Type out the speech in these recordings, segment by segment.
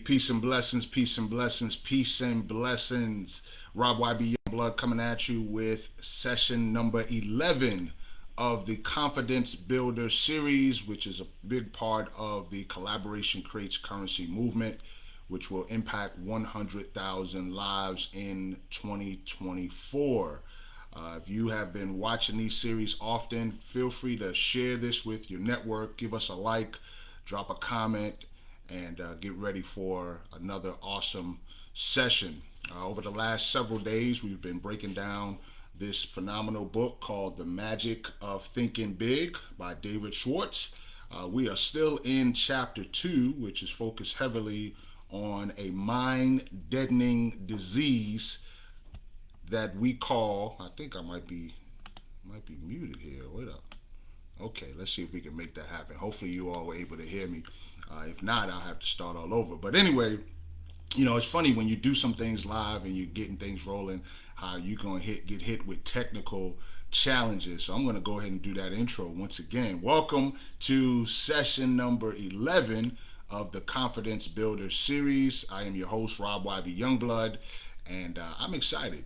Peace and blessings, peace and blessings, peace and blessings. Rob YB Youngblood coming at you with session number 11 of the Confidence Builder series, which is a big part of the Collaboration Creates Currency movement, which will impact 100,000 lives in 2024. If you have been watching these series often, feel free to share this with your network, give us a like, drop a comment, and get ready for another awesome session. Over the last several days, we've been breaking down this phenomenal book called The Magic of Thinking Big by David Schwartz. We are still in chapter 2, which is focused heavily on a mind-deadening disease that we call, I think I might be muted here. Wait up. Okay, let's see if we can make that happen. Hopefully you all were able to hear me. If not, I'll have to start all over. But anyway, it's funny when you do some things live and you're getting things rolling, how you're going to get hit with technical challenges. So I'm going to go ahead and do that intro once again. Welcome to session number 11 of the Confidence Builder series. I am your host, Rob YB Youngblood, and I'm excited.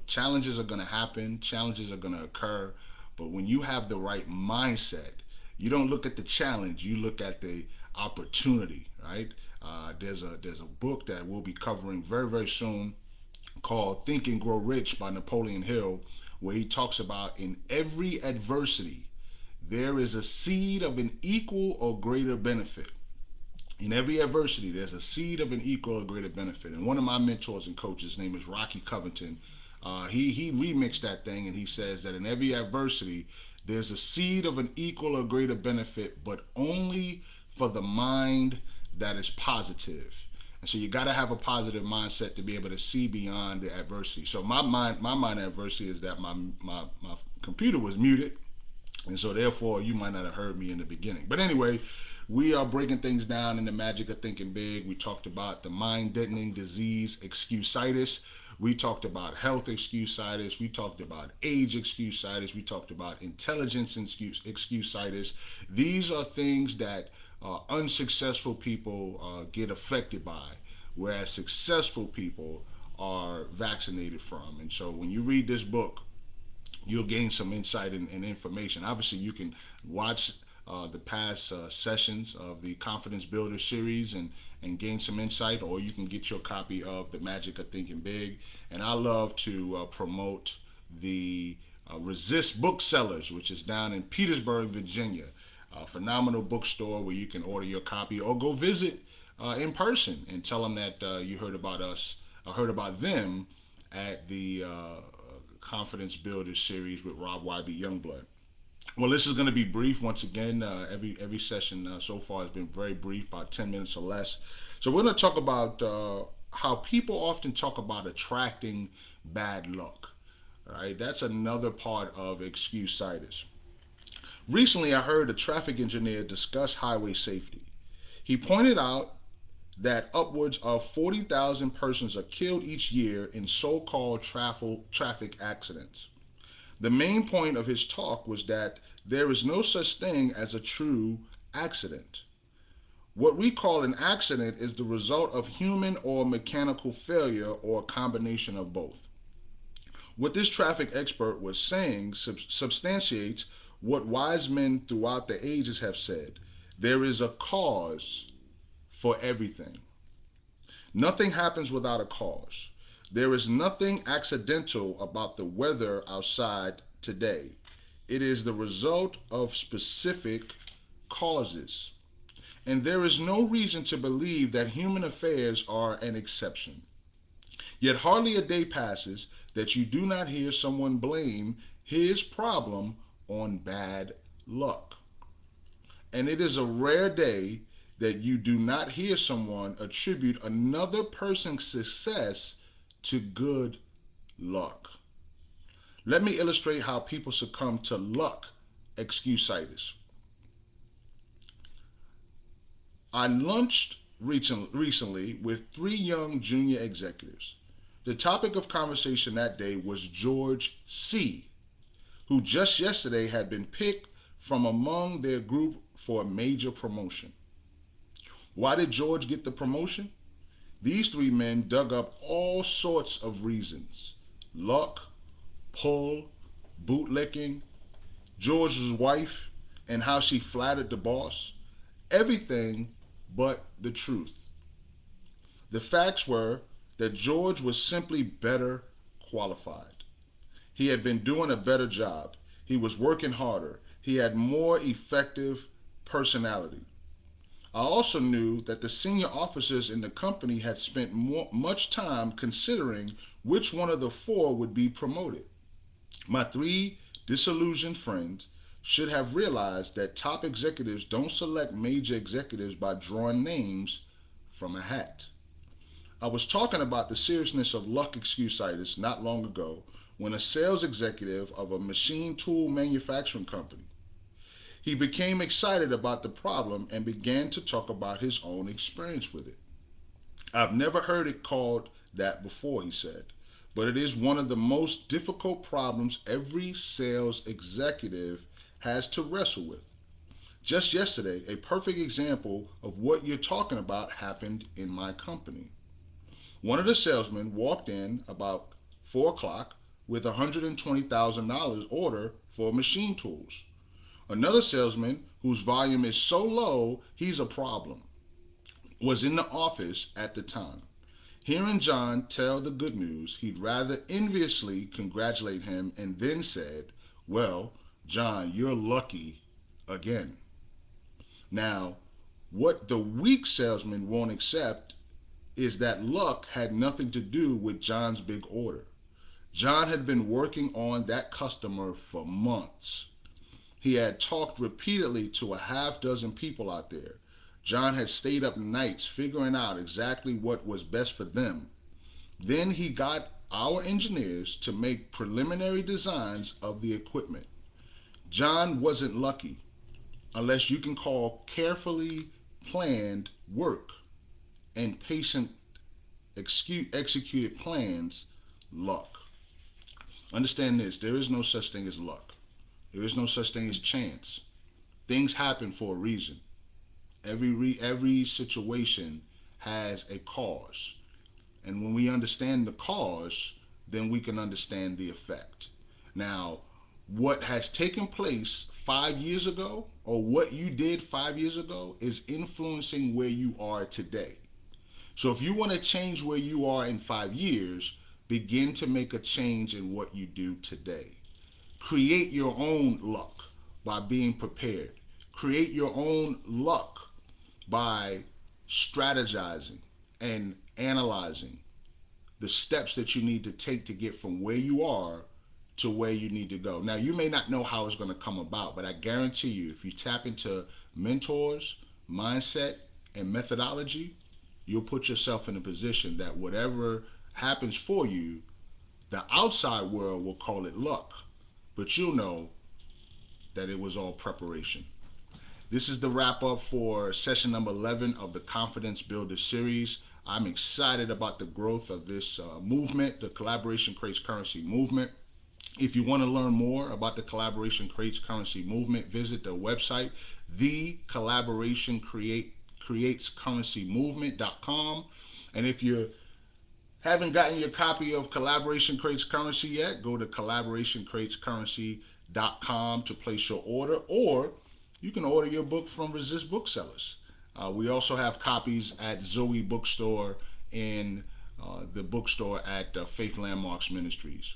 Challenges are going to happen, challenges are going to occur, but when you have the right mindset, you don't look at the challenge, you look at the opportunity, right? There's a book that we'll be covering very, very soon called Think and Grow Rich by Napoleon Hill, where he talks about in every adversity, there is a seed of an equal or greater benefit. In every adversity, there's a seed of an equal or greater benefit. And one of my mentors and coaches, his name is Rocky Covington, he remixed that thing, and he says that in every adversity, there's a seed of an equal or greater benefit, but only for the mind that is positive. And so you got to have a positive mindset to be able to see beyond the adversity. So my mind adversity is that my computer was muted, and so therefore you might not have heard me in the beginning. But anyway, we are breaking things down in the magic of thinking big. We talked about the mind-deadening disease, excusitis. We talked about health excusitis. We talked about age excusitis. We talked about intelligence excusitis. These are things that unsuccessful people get affected by, whereas successful people are vaccinated from. And so when you read this book, you'll gain some insight and information. Obviously, you can watch the past sessions of the Confidence Builder series and gain some insight, or you can get your copy of The Magic of Thinking Big. And I love to promote the Resist Booksellers, which is down in Petersburg, Virginia. A phenomenal bookstore where you can order your copy or go visit in person and tell them that you heard about us, heard about them at the Confidence Builder series with Rob YB Youngblood. Well, this is going to be brief once again. Every session so far has been very brief, about 10 minutes or less. So we're going to talk about how people often talk about attracting bad luck. All right, that's another part of excusitis. Recently, I heard a traffic engineer discuss highway safety. He pointed out that upwards of 40,000 persons are killed each year in so-called traffic accidents. The main point of his talk was that there is no such thing as a true accident. What we call an accident is the result of human or mechanical failure or a combination of both. What this traffic expert was saying substantiates what wise men throughout the ages have said. There is a cause for everything. Nothing happens without a cause. There is nothing accidental about the weather outside today. It is the result of specific causes. And there is no reason to believe that human affairs are an exception. Yet hardly a day passes that you do not hear someone blame his problem on bad luck. And it is a rare day that you do not hear someone attribute another person's success to good luck. Let me illustrate how people succumb to luck excusitis. I lunched recently with 3 young junior executives. The topic of conversation that day was George C., who just yesterday had been picked from among their group for a major promotion. Why did George get the promotion? These three men dug up all sorts of reasons: luck, pull, bootlicking, George's wife, and how she flattered the boss. Everything but the truth. The facts were that George was simply better qualified. He had been doing a better job. He was working harder. He had more effective personality. I also knew that the senior officers in the company had spent much time considering which one of the four would be promoted. My three disillusioned friends should have realized that top executives don't select major executives by drawing names from a hat. I was talking about the seriousness of luck excusitis not long ago when a sales executive of a machine tool manufacturing company, he became excited about the problem and began to talk about his own experience with it. I've never heard it called that before, he said, but it is one of the most difficult problems every sales executive has to wrestle with. Just yesterday, a perfect example of what you're talking about happened in my company. One of the salesmen walked in about 4 o'clock with a $120,000 order for machine tools. Another salesman, whose volume is so low he's a problem, was in the office at the time. Hearing John tell the good news, he'd rather enviously congratulate him and then said, "Well, John, you're lucky again." Now, what the weak salesman won't accept is that luck had nothing to do with John's big order. John had been working on that customer for months. He had talked repeatedly to a half dozen people out there. John had stayed up nights figuring out exactly what was best for them. Then he got our engineers to make preliminary designs of the equipment. John wasn't lucky, unless you can call carefully planned work and patient executed plans luck. Understand this: there is no such thing as luck. There is no such thing as chance. Things happen for a reason. Every situation has a cause. And when we understand the cause, then we can understand the effect. Now, what has taken place 5 years ago, or what you did 5 years ago, is influencing where you are today. So if you want to change where you are in 5 years, begin to make a change in what you do today. Create your own luck by being prepared. Create your own luck by strategizing and analyzing the steps that you need to take to get from where you are to where you need to go. Now, you may not know how it's going to come about, but I guarantee you, if you tap into mentors, mindset, and methodology, you'll put yourself in a position that whatever happens for you, the outside world will call it luck, but you'll know that it was all preparation. This is the wrap up for session number 11 of the Confidence Builder series. I'm excited about the growth of this movement, the Collaboration Creates Currency movement. If you want to learn more about the Collaboration Creates Currency movement, visit the website, thecollaborationcreatescurrencymovement.com. And if you haven't gotten your copy of Collaboration Creates Currency yet, go to collaborationcreatescurrency.com to place your order, or you can order your book from Resist Booksellers. We also have copies at Zoe Bookstore and the bookstore at Faith Landmarks Ministries.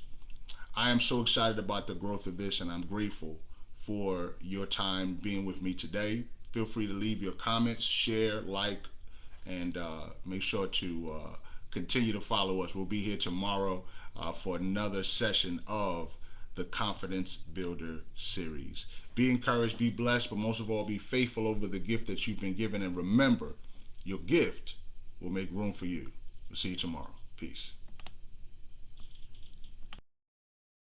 I am so excited about the growth of this, and I'm grateful for your time being with me today. Feel free to leave your comments, share, like, and make sure to continue to follow us. We'll be here tomorrow for another session of the Confidence Builder series. Be encouraged, be blessed, but most of all, be faithful over the gift that you've been given. And remember, your gift will make room for you. We'll see you tomorrow. Peace.